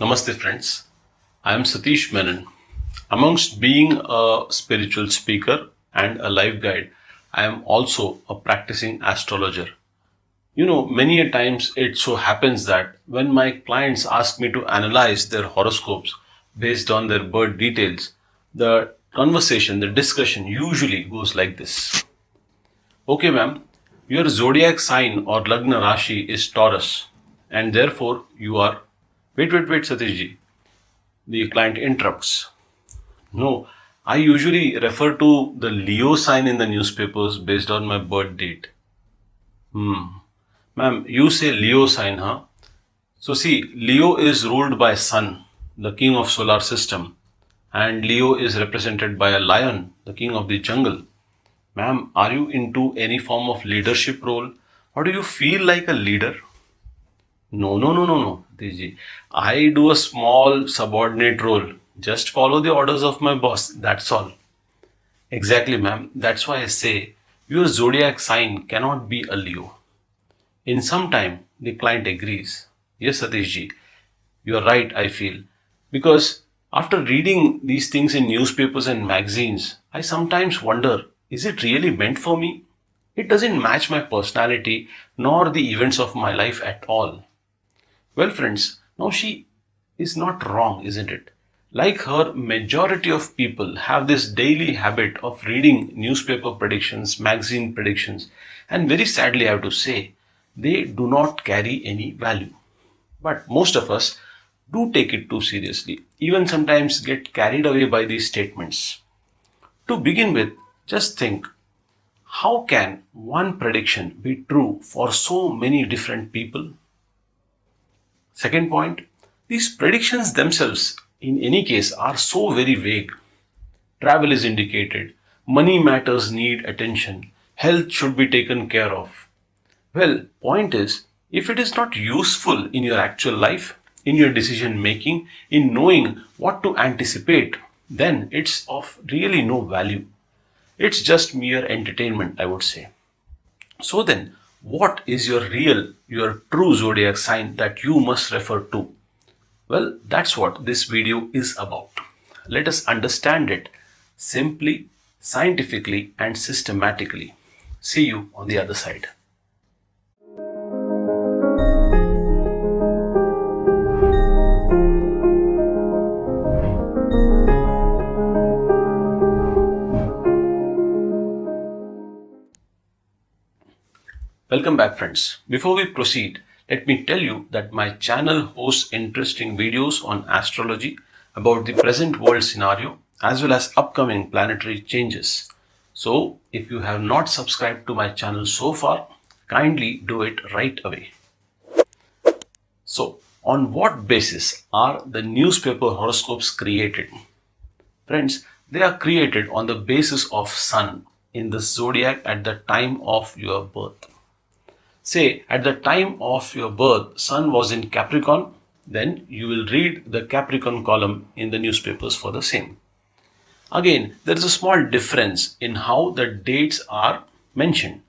Namaste friends, I am Satish Menon. Amongst being a spiritual speaker and a life guide, I am also a practicing astrologer. Many a times it so happens that when my clients ask me to analyze their horoscopes based on their birth details, the conversation, the discussion usually goes like this. Okay, ma'am, your zodiac sign or Lagna Rashi is Taurus, and therefore you are. Wait, Satishji. The client interrupts. No, I usually refer to the Leo sign in the newspapers based on my birth date. Ma'am, you say Leo sign, huh? So see, Leo is ruled by Sun, the king of solar system, and Leo is represented by a lion, the king of the jungle. Ma'am, are you into any form of leadership role, or do you feel like a leader? No, Teji. I do a small subordinate role. Just follow the orders of my boss. That's all. Exactly, ma'am. That's why I say your zodiac sign cannot be a Leo. In some time, the client agrees. Yes, Satishji, you are right, I feel. Because after reading these things in newspapers and magazines, I sometimes wonder, is it really meant for me? It doesn't match my personality nor the events of my life at all. Well, friends, now she is not wrong, isn't it? Like her, majority of people have this daily habit of reading newspaper predictions, magazine predictions, and very sadly, I have to say, they do not carry any value. But most of us do take it too seriously, even sometimes get carried away by these statements. To begin with, just think, how can one prediction be true for so many different people? Second point, these predictions themselves, in any case, are so very vague. Travel is indicated, money matters need attention, health should be taken care of. Well, point is, if it is not useful in your actual life, in your decision making, in knowing what to anticipate, then it's of really no value. It's just mere entertainment, I would say. So then, what is your true zodiac sign that you must refer to? Well, that's what this video is about. Let us understand it simply, scientifically, and systematically. See you on the other side. Welcome back, friends. Before we proceed, let me tell you that my channel hosts interesting videos on astrology about the present world scenario as well as upcoming planetary changes. So, if you have not subscribed to my channel so far, kindly do it right away. So, on what basis are the newspaper horoscopes created? Friends, they are created on the basis of Sun in the zodiac at the time of your birth. Say, at the time of your birth, Sun was in Capricorn, then you will read the Capricorn column in the newspapers for the same. Again, there is a small difference in how the dates are mentioned.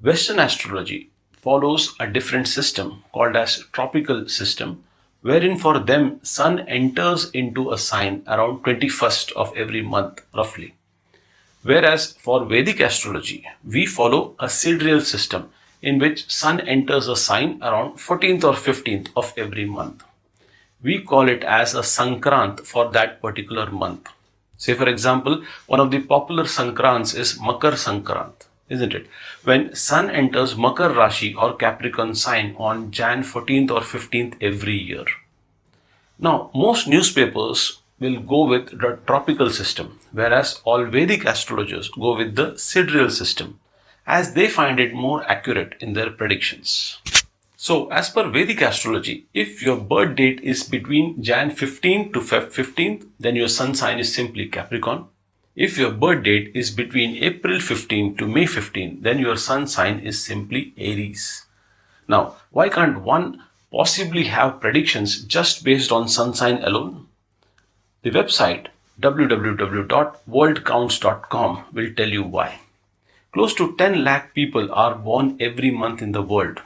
Western astrology follows a different system called as tropical system, wherein for them Sun enters into a sign around 21st of every month roughly. Whereas for Vedic astrology, we follow a sidereal system in which Sun enters a sign around 14th or 15th of every month. We call it as a Sankrant for that particular month. Say for example, one of the popular Sankrants is Makar Sankrant, isn't it? When Sun enters Makar Rashi or Capricorn sign on Jan 14th or 15th every year. Now, most newspapers will go with the tropical system, whereas all Vedic astrologers go with the sidereal system, as they find it more accurate in their predictions. So, as per Vedic astrology, if your birth date is between Jan 15th to Feb 15th, then your sun sign is simply Capricorn. If your birth date is between April 15th to May 15th, then your sun sign is simply Aries. Now, why can't one possibly have predictions just based on sun sign alone? The website www.worldcounts.com will tell you why. Close to 10 lakh people are born every month in the world.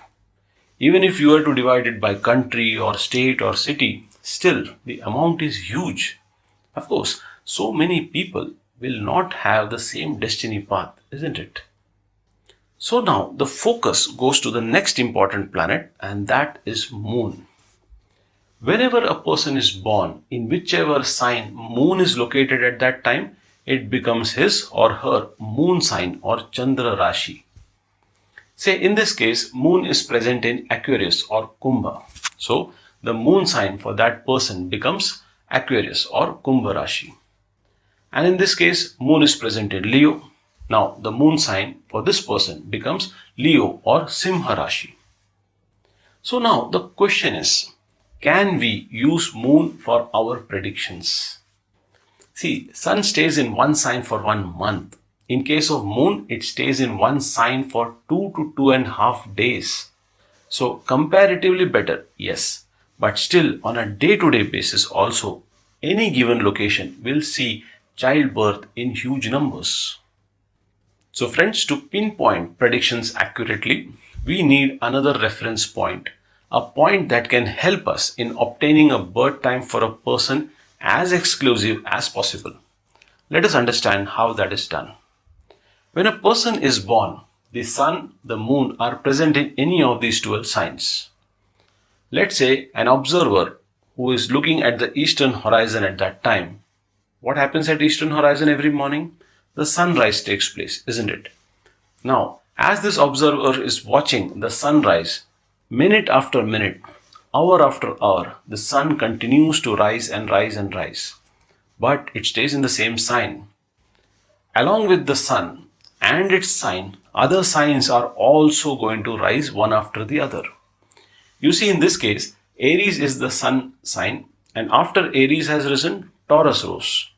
Even if you were to divide it by country or state or city, Still, the amount is huge. Of course, so many people will not have the same destiny path, isn't it? So now the focus goes to the next important planet, and that is Moon. Whenever a person is born, in whichever sign Moon is located at that time, it becomes his or her moon sign or Chandra Rashi. Say in this case, Moon is present in Aquarius or Kumbha. So the moon sign for that person becomes Aquarius or Kumbha Rashi. And in this case, Moon is present in Leo. Now the moon sign for this person becomes Leo or Simha Rashi. So now the question is, can we use Moon for our predictions? See, Sun stays in one sign for 1 month. In case of Moon, it stays in one sign for 2 to 2.5 days. So comparatively better, yes. But still, on a day-to-day basis also, any given location will see childbirth in huge numbers. So friends, to pinpoint predictions accurately, we need another reference point, a point that can help us in obtaining a birth time for a person as exclusive as possible. Let us understand how that is done. When a person is born, the sun, the moon are present in any of these 12 signs. Let's say an observer who is looking at the eastern horizon at that time. What happens at eastern horizon every morning? The sunrise takes place, isn't it? Now, as this observer is watching the sunrise, minute after minute, hour after hour, the sun continues to rise and rise and rise. But it stays in the same sign. Along with the sun and its sign, other signs are also going to rise one after the other. You see, in this case, Aries is the sun sign, and after Aries has risen, Taurus rose.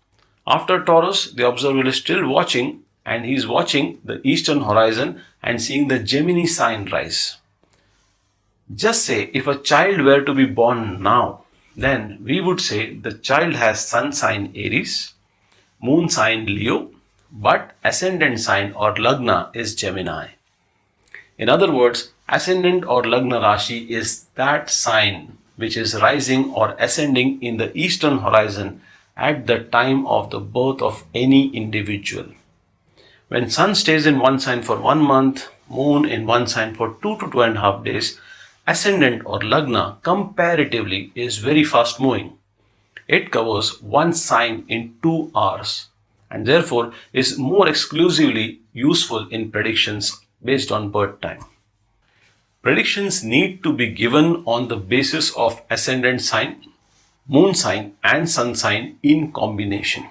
After Taurus, the observer is still watching, and he is watching the eastern horizon and seeing the Gemini sign rise. Just say if a child were to be born now, then we would say the child has sun sign Aries, moon sign Leo, but ascendant sign or Lagna is Gemini. In other words, ascendant or Lagna Rashi is that sign which is rising or ascending in the eastern horizon at the time of the birth of any individual. When sun stays in one sign for 1 month, moon in one sign for 2 to 2.5 days, ascendant or Lagna comparatively is very fast moving. It covers one sign in 2 hours and therefore is more exclusively useful in predictions based on birth time. Predictions need to be given on the basis of ascendant sign, moon sign and sun sign in combination.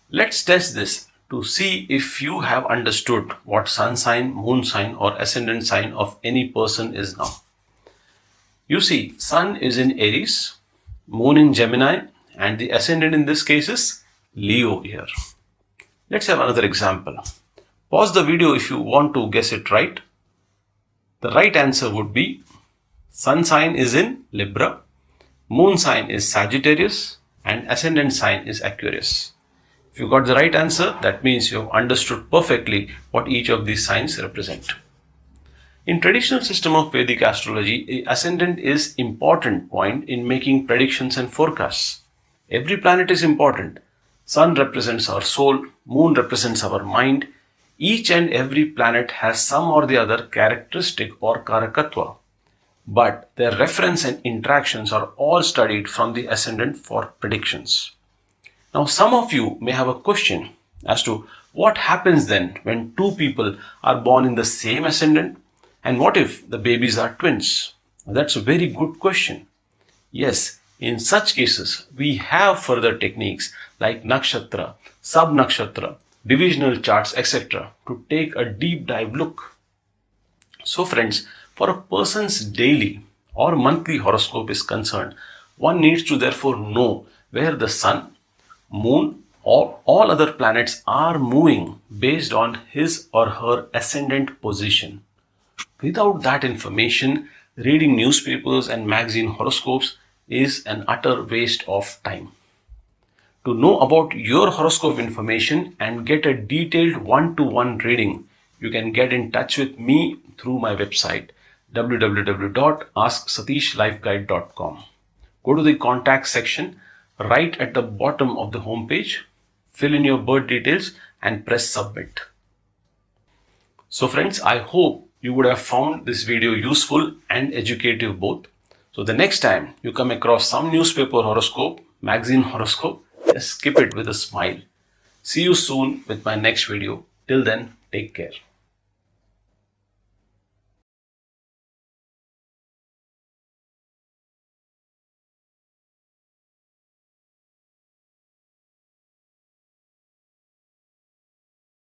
Let's test this to see if you have understood what sun sign, moon sign or ascendant sign of any person is now. You see, sun is in Aries, moon in Gemini, and the ascendant in this case is Leo here. Let's have another example. Pause the video if you want to guess it right. The right answer would be sun sign is in Libra, moon sign is Sagittarius, and ascendant sign is Aquarius. If you got the right answer, that means you have understood perfectly what each of these signs represent. In traditional system of Vedic astrology, ascendant is important point in making predictions and forecasts. Every planet is important. Sun represents our soul, moon represents our mind. Each and every planet has some or the other characteristic or karakatva. But their reference and interactions are all studied from the ascendant for predictions. Now, some of you may have a question as to what happens then when two people are born in the same ascendant, and what if the babies are twins? That's a very good question. Yes, in such cases, we have further techniques like nakshatra, sub-nakshatra, divisional charts, etc. to take a deep dive look. So friends, for a person's daily or monthly horoscope is concerned, one needs to therefore know where the sun, moon or all other planets are moving based on his or her ascendant position. Without that information, reading newspapers and magazine horoscopes is an utter waste of time. To know about your horoscope information and get a detailed one-to-one reading, you can get in touch with me through my website www.asksatishlifeguide.com. Go to the contact section right at the bottom of the homepage, fill in your birth details and press submit. So friends, I hope you would have found this video useful and educative both. So the next time you come across some newspaper horoscope, magazine horoscope, just skip it with a smile. See you soon with my next video. Till then, take care.